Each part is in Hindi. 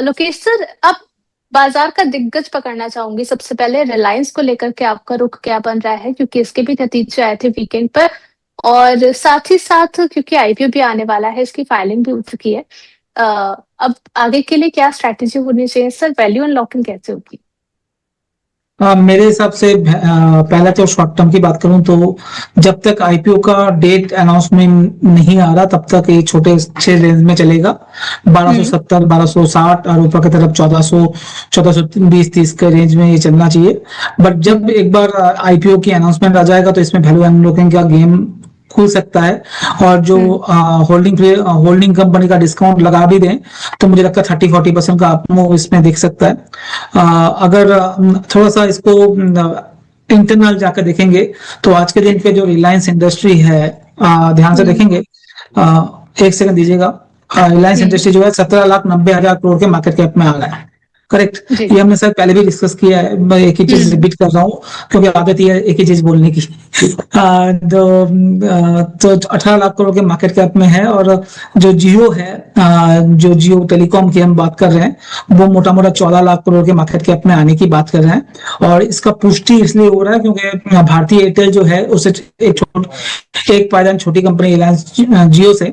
लोकेश सर, अब बाजार का दिग्गज पकड़ना चाहूंगी। सबसे पहले रिलायंस को लेकर के आपका रुख क्या बन रहा है, क्योंकि इसके भी नतीजे आए थे वीकेंड पर। और साथ ही साथ क्योंकि आईपीओ भी आने वाला है, इसकी फाइलिंग भी हो चुकी है। अ, अब आगे के लिए क्या स्ट्रैटेजी होनी चाहिए सर? वैल्यू अनलॉकिंग कैसे होगी? मेरे हिसाब से पहले तो शॉर्ट टर्म की बात करूं तो जब तक आईपीओ का डेट अनाउंसमेंट नहीं आ रहा तब तक ये छोटे अच्छे रेंज में चलेगा। 1270 1260 और ऊपर की तरफ 1400 1420 30 के रेंज में ये चलना चाहिए। बट जब एक बार आईपीओ की अनाउंसमेंट आ जाएगा तो इसमें वैल्यू अनलॉकिंग का गेम खुल सकता है। और जो होल्डिंग कंपनी का डिस्काउंट लगा भी दें तो मुझे लगता है 30-40% का अप मूव इसमें देख सकता है। अगर थोड़ा सा इसको इंटरनल जाकर देखेंगे तो आज के दिन पे जो रिलायंस इंडस्ट्री है, ध्यान से देखेंगे। एक सेकंड दीजिएगा। रिलायंस इंडस्ट्री जो है 17,90,000 करोड़ के मार्केट कैप में आ रहा है। करेक्ट। जी। ये हमने सर पहले भी डिस्कस किया है, मैं एक ही चीज रिपीट कर रहा हूँ क्योंकि आदत ये है एक ही चीज बोलने की। तो 18 लाख करोड़ के मार्केट कैप में है। और जो जियो है, जो जियो टेलीकॉम की हम बात कर रहे हैं वो मोटा मोटा 14 लाख करोड़ के मार्केट कैप में आने की बात कर रहे हैं। और इसका पुष्टि इसलिए हो रहा है क्योंकि भारतीय एयरटेल जो है उसे एक पायदान छोटी कंपनी रिलायंस जियो से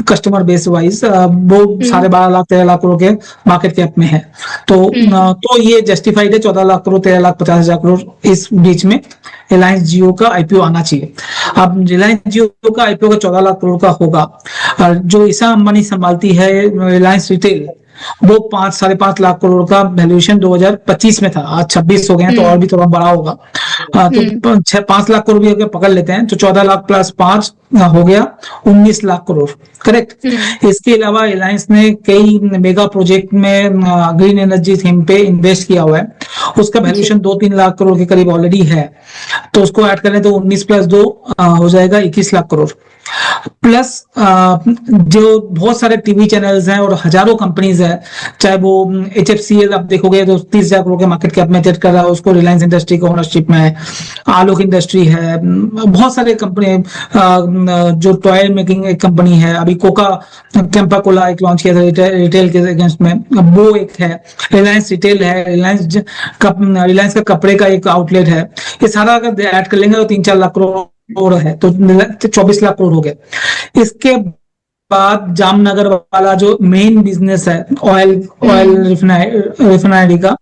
कस्टमर बेस वाइज वो 12.5 लाख 13 लाख करोड़ के मार्केट कैप में है। तो ये जस्टिफाइड है। 14 लाख करोड़ 13,50,000 करोड़ इस बीच में रिलायंस जियो का आईपीओ आना चाहिए। अब रिलायंस जियो का आईपीओ का 14 लाख करोड़ का होगा। जो ईशा अंबानी संभालती है रिलायंस रिटेल, वो 5-5.5 लाख करोड़ का वैल्यूएशन 2025 में था। आज 26 हो गए हैं तो और भी थोड़ा बड़ा होगा। तो 5 लाख करोड़ भी अगर पकड़ लेते हैं तो 14 लाख प्लस 5 हो गया 19 लाख करोड़। करेक्ट। इसके अलावा रिलायंस ने कई मेगा प्रोजेक्ट में ग्रीन एनर्जी थीम पे इन्वेस्ट किया हुआ है। उसका वैल्यूएशन 2-3 लाख करोड़ के करीब ऑलरेडी है। तो उसको ऐड करें तो 19 प्लस 2 हो जाएगा 21 लाख करोड़। प्लस जो बहुत सारे टीवी चैनल्स हैं और हजारों कंपनीज है, चाहे वो HFCL आप देखोगे तो 30,000 करोड़ के मार्केट कैप में ट्रेड कर रहा है, उसको रिलायंस इंडस्ट्री का ओनरशिप में है। आलोक इंडस्ट्री है, बहुत सारे कंपनी, जो टॉय मेकिंग एक कंपनी है, अभी कोका कैंपा कोला एक लॉन्च किया था रिटेल के अगेंस्ट में, वो एक है। रिलायंस रिटेल है, रिलायंस का कपड़े का एक आउटलेट है। ये सारा अगर ऐड कर लेंगे तो 3-4 लाख करोड़ है, तो 24 लाख करोड़ हो गए। इसके बाद जामनगर वाला जो मेन बिजनेस है ऑयल रिफाइनरी का,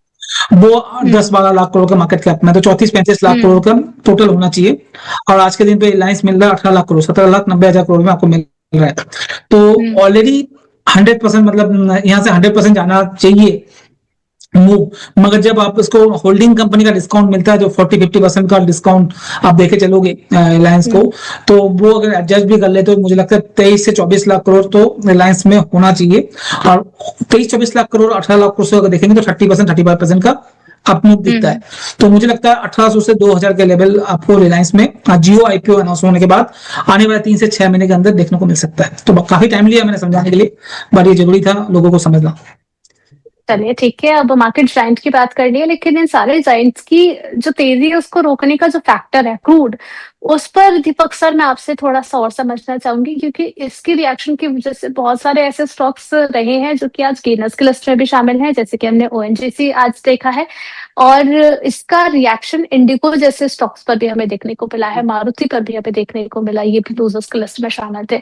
वो 10-12 लाख करोड़ का मार्केट कैप में, तो 34-35 लाख करोड़ का टोटल होना चाहिए। और आज के दिन पे रिलायंस मिल रहा है 18 लाख करोड़, 17,90,000 करोड़ में आपको मिल रहा है। तो ऑलरेडी 100%, मतलब यहाँ से 100% जाना चाहिए मूव। मगर जब आप इसको होल्डिंग कंपनी का डिस्काउंट मिलता है जो 40-50% का डिस्काउंट आप देखे चलोगे रिलायंस को, तो वो अगर एडजस्ट भी कर ले तो मुझे लगता है 23 से 24 लाख करोड़ तो रिलायंस में होना चाहिए। और 23-24 लाख करोड़ 18 लाख करोड़ से अगर देखेंगे तो 30%-35% का अप मूव दिखता है। तो मुझे लगता है 1800 से 2000 के लेवल आपको रिलायंस में जियो आईपीओ अनाउंस होने के बाद आने वाले 3 से 6 महीने के अंदर देखने को मिल सकता है। तो काफी टाइम लिया मैंने समझाने के लिए, बट ये जरूरी था लोगों को समझना। चलिए ठीक है, अब मार्केट जाइंट की बात करनी है, लेकिन इन सारे जाइंट्स की जो तेजी है उसको रोकने का जो फैक्टर है क्रूड, उस पर दीपक सर मैं आपसे थोड़ा सा और समझना चाहूंगी, क्योंकि इसकी रिएक्शन की वजह से बहुत सारे ऐसे स्टॉक्स रहे हैं जो कि आज गेनर्स के लिस्ट में भी शामिल हैं, जैसे कि हमने ओएनजीसी आज देखा है। और इसका रिएक्शन इंडिगो जैसे स्टॉक्स पर भी हमें देखने को मिला है, मारुति पर भी हमें देखने को मिला, ये भी लूजर्स के लिस्ट में शामिल थे।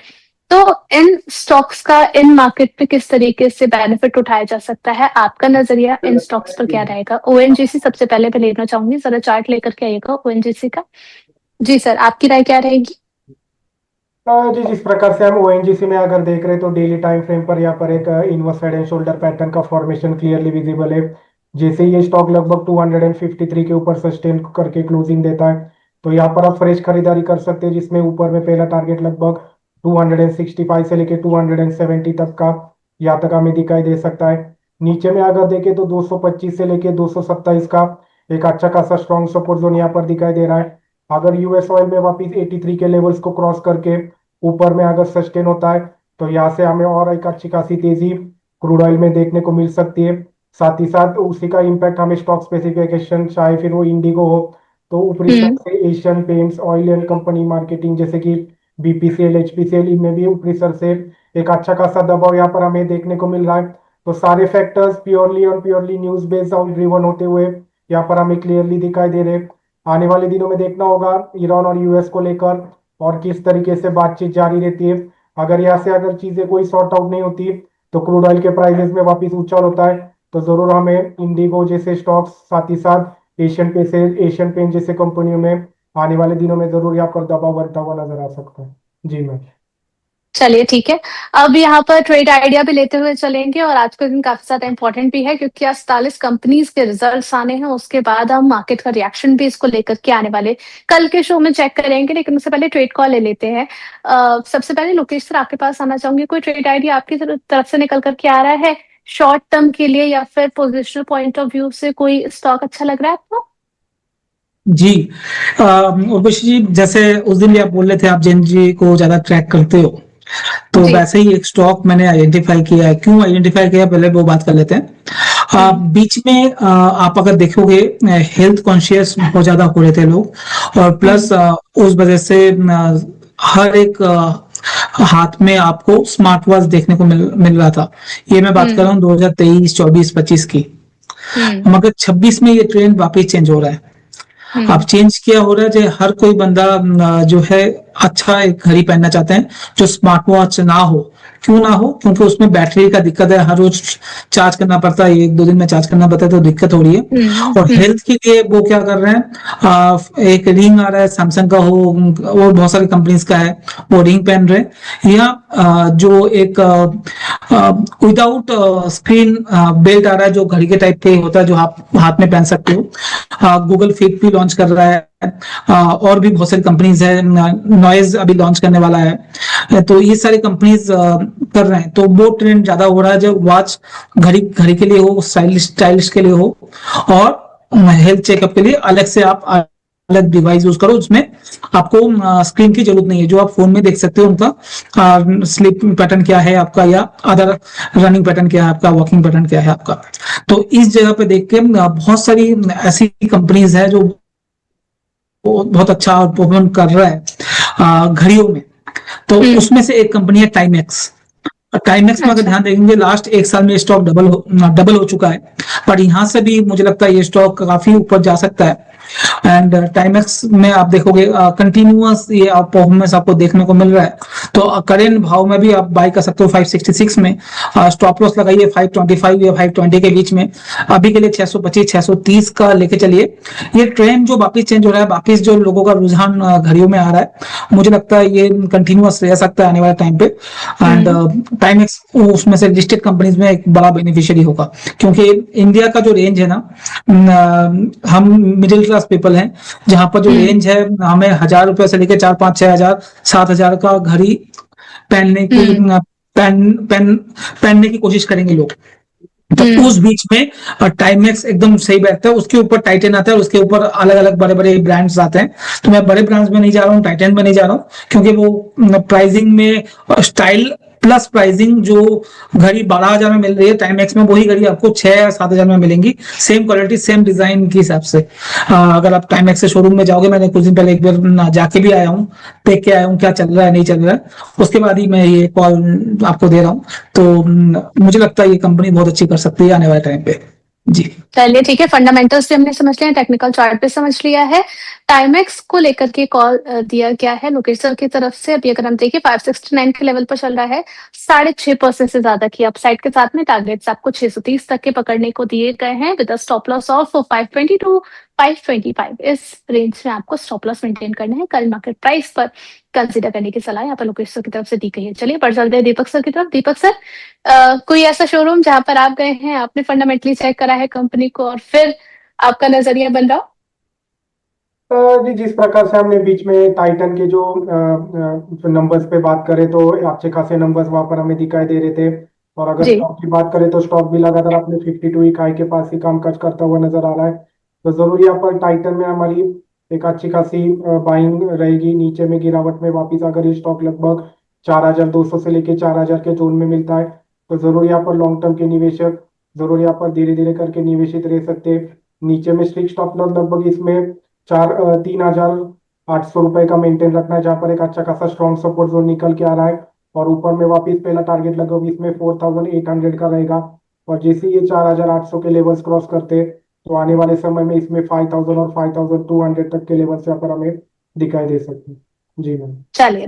तो इन स्टॉक्स का इन मार्केट पे किस तरीके से बेनिफिट उठाया जा सकता है? आपका नजरिया इन स्टॉक्स पर क्या रहेगा? ओएनजीसी सबसे पहले मैं लेना चाहूंगी, जरा चार्ट लेकर के आइएगा ओएनजीसी का। जी सर, आपकी राय क्या रहेगी? जी, जिस प्रकार से हम ओएनजीसी में अगर देख रहे हैं तो डेली टाइम फ्रेम पर यहाँ पर एक inverse head and shoulder pattern का फॉर्मेशन क्लियरली विजिबल है। जैसे ये स्टॉक लगभग 253 के ऊपर सस्टेन करके क्लोजिंग देता है तो यहाँ पर आप फ्रेश खरीदारी कर सकते हैं, जिसमें ऊपर में पहला टारगेट लगभग 265 से लेके 270 तक का यहाँ तक हमें दिखाई दे सकता है। नीचे में अगर देखें तो 225 से लेके 227 का एक अच्छा खासा स्ट्रॉन्ग सपोर्ट जोन यहाँ पर दिखाई दे रहा है। अगर यूएस ऑयल में वापिस 83 के लेवल्स को क्रॉस करके ऊपर में अगर सस्टेन होता है तो यहाँ से हमें और एक अच्छी खासी तेजी क्रूड ऑयल में देखने को मिल सकती है। साथ ही साथ उसी का इम्पैक्ट हमें स्टॉक स्पेसिफिकेशन, चाहे फिर वो इंडिगो हो तो ऊपरी साइड से Asian paints, oil and company marketing जैसे कि बीपीसीएल, एचपीसीएल, इनमें भी ऊपरी सर से एक अच्छा खासा दबाव यहाँ पर हमें देखने को मिल रहा है। तो सारे फैक्टर्स प्योरली और प्योरली न्यूज बेस्ड और ड्रिवन होते हुए यहाँ पर हमें क्लियरली दिखाई दे रहे। आने वाले दिनों में देखना होगा ईरान और यूएस को लेकर और किस तरीके से बातचीत जारी रहती है। अगर यहाँ से अगर चीजें कोई सॉर्ट आउट नहीं होती तो क्रूड ऑयल के प्राइसेस में वापस उछाल होता है, तो जरूर हमें इंडिगो जैसे स्टॉक्स, साथ ही साथ एशियन पेंट जैसे कंपनियों में आने वाले दिनों में जरूर यहाँ पर दबाव बढ़ता हुआ नजर आ सकता है। जी मैम। चलिए ठीक है। अब यहाँ पर ट्रेड आइडिया भी लेते हुए चलेंगे और आज का दिन काफी ज्यादा इंपॉर्टेंट भी है क्योंकि आज 47 कंपनीज के रिजल्ट्स आने हैं। उसके बाद हम मार्केट का रिएक्शन भी इसको लेकर के आने वाले कल के शो में चेक करेंगे, लेकिन उससे पहले ट्रेड कॉल ले लेते हैं। सबसे पहले लोकेश सर आपके पास आना चाहूंगी, कोई ट्रेड आइडिया आपकी तरफ से निकल करके आ रहा है शॉर्ट टर्म के लिए या फिर पोजिशनल पॉइंट ऑफ व्यू से? कोई स्टॉक अच्छा लग रहा है आपको? जी उर्वशी जी, जैसे उस दिन भी आप बोल रहे थे आप जेनजी को ज्यादा ट्रैक करते हो, तो जी। वैसे ही एक स्टॉक मैंने आइडेंटिफाई किया है। क्यों आइडेंटिफाई किया, पहले वो बात कर लेते हैं। बीच में आप अगर देखोगे हेल्थ कॉन्शियस बहुत ज्यादा हो रहे थे लोग, और प्लस उस वजह से हर एक हाथ में आपको स्मार्ट वॉच देखने को मिल रहा था। ये मैं बात कर रहा हूँ 2023, 24, 25 की। मगर 26 में ये ट्रेंड वापस चेंज हो रहा है। अब चेंज क्या हो रहा है, जो हर कोई बंदा जो है अच्छा एक घड़ी पहनना चाहते हैं जो स्मार्ट वॉच ना हो। क्यों ना हो? क्योंकि उसमें बैटरी का दिक्कत है, हर रोज चार्ज करना पड़ता है, एक दो दिन में चार्ज करना पड़ता है, तो दिक्कत हो रही है। और हेल्थ के लिए वो क्या कर रहे हैं, एक रिंग आ रहा है, सैमसंग का हो और बहुत सारी कंपनीज का है, वो रिंग पहन रहे हैं। या जो एक विदाउट स्क्रीन बेल्ट आ रहा है जो घड़ी के टाइप के होता है, जो आप हाथ में पहन सकते हो। गूगल फिट भी लॉन्च कर रहा है, और भी बहुत सारी कंपनीज है, नॉइज अभी लॉन्च करने वाला है। तो ये सारी कंपनीज कर रहे हैं, तो वो ट्रेंड ज्यादा हो रहा है जो वॉच घड़ी घड़ी के लिए हो, स्टाइलिश के लिए हो, और हेल्थ चेकअप के लिए अलग से आप अलग डिवाइस यूज करो, उसमें आपको स्क्रीन की जरूरत नहीं है। जो आप फोन में देख सकते हो उनका स्लीप पैटर्न क्या है आपका, या अदर रनिंग पैटर्न क्या है आपका, वॉकिंग पैटर्न क्या है आपका। तो इस जगह पे देख के बहुत सारी ऐसी कंपनीज है जो बहुत अच्छा परफॉर्म कर रहा है घड़ियों में। तो उसमें से एक कंपनी है टाइमेक्स। टाइमेक्स में अगर ध्यान देंगे लास्ट एक साल में स्टॉक डबल हो चुका है, पर यहाँ से भी मुझे लगता है ये स्टॉक काफी ऊपर जा सकता है। एंड टाइमेक्स में आप देखोगे कंटिन्यूअस ये परफॉर्मेंस आपको देखने को मिल रहा है। तो करेंट भाव में भी आप बाय कर सकते हो 566 में। स्टॉप लॉस लगाइए 525 या 520 के बीच में। अभी के लिए 625 630 का लेके चलिए। ये ट्रेंड जो वापिस चेंज हो रहा है, वापिस जो लोगों का रुझान घड़ियों में आ रहा है, मुझे लगता है ये कंटिन्यूअस रह सकता है आने वाले टाइम पे। एंड टाइमेक्स उसमें से लिस्टेड कंपनीज में एक बड़ा बेनिफिशियरी होगा, क्योंकि इंडिया का जो रेंज है ना, हम मिडिल क्लास पीपल हैं, जहां पर जो रेंज है हमें 1000 रुपए से लेकर 4 5 6 हजार 7 हजार का घड़ी पहनने की कोशिश करेंगे लोग। तो उस बीच में टाइमेक्स एकदम सही बैठता है। उसके ऊपर टाइटन आता है, उसके ऊपर अलग अलग बड़े बड़े ब्रांड्स आते हैं। तो मैं बड़े ब्रांड्स में नहीं जा रहा हूँ, टाइटन में नहीं जा रहा हूँ, क्योंकि वो प्राइसिंग में स्टाइल प्लस प्राइसिंग जो घड़ी 12,000 में मिल रही है, टाइमेक्स में वही घड़ी आपको 6 या 7,000 में मिलेंगी, सेम क्वालिटी सेम डिजाइन के हिसाब से। अगर आप टाइमेक्स से शोरूम में जाओगे, मैंने कुछ दिन पहले एक बार जाके भी आया हूँ, देख के आया हूँ क्या चल रहा है नहीं चल रहा है, उसके बाद ही मैं ये कॉल आपको दे रहा हूँ। तो मुझे लगता है ये कंपनी बहुत अच्छी कर सकती है आने वाले टाइम पे। जी चलिए ठीक है, फंडामेंटल्स भी हमने समझ लिया है, टेक्निकल चार्ट भी समझ लिया है। टाइमेक्स को लेकर के कॉल दिया गया है लोकेश सर की तरफ से। अभी अगर हम देखिए 569 के लेवल पर चल रहा है, 6.5% से ज्यादा की अपसाइड के साथ में टारगेट्स आपको 630 तक के पकड़ने को दिए गए हैं, with a stop loss of 520 to 525। इस रेंज में आपको स्टॉप लॉस मेंटेन करना है। कल मार्केट प्राइस पर कंसीडर करने की सलाह यहाँ पर लोकेश सर की तरफ से दी गई है। चलिए बढ़ चलते हैं दीपक सर की तरफ। दीपक सर, कोई ऐसा शोरूम जहां पर आप गए हैं, आपने फंडामेंटली चेक करा है कंपनी को और फिर आपका नजरिया बन रहा? जी, जिस प्रकार से हमने बीच में टाइटन के जो नंबर्स पे बात करें तो अच्छे खासे नंबर्स वहां पर हमें दिखाई दे रहे थे। और अगर जी। स्टॉक की बात करें तो स्टॉक भी लगातार अपने 52 वीक हाई के पास ही कामकाज करता हुआ नजर आ रहा है। तो जरूर यहाँ पर टाइटन में हमारी एक अच्छी खासी बाइंग रहेगी। नीचे में गिरावट में वापिस अगर ये स्टॉक लगभग 4,200 से लेके 4,000 के जोन में मिलता है, तो जरूर यहाँ पर लॉन्ग टर्म के निवेशक जरूर यहाँ पर धीरे धीरे करके निवेशित रह सकते हैं। नीचे में स्ट्रिक्ट स्टॉप लॉस लगभग इसमें 3,800 रुपए का मेंटेन रखना है, जहां पर एक अच्छा खासा स्ट्रॉन्ग सपोर्ट जोन निकल के आ रहा है। और ऊपर में वापस पहला टारगेट लगभग इसमें 4,800 का रहेगा। और जैसे ये 4,800 के लेवल्स क्रॉस करते हैं तो आने वाले समय में इसमें 5,000 और 5,200 तक के लेवल्स यहाँ पर हमें दिखाई दे सकते हैं। जी मैम। चलिए।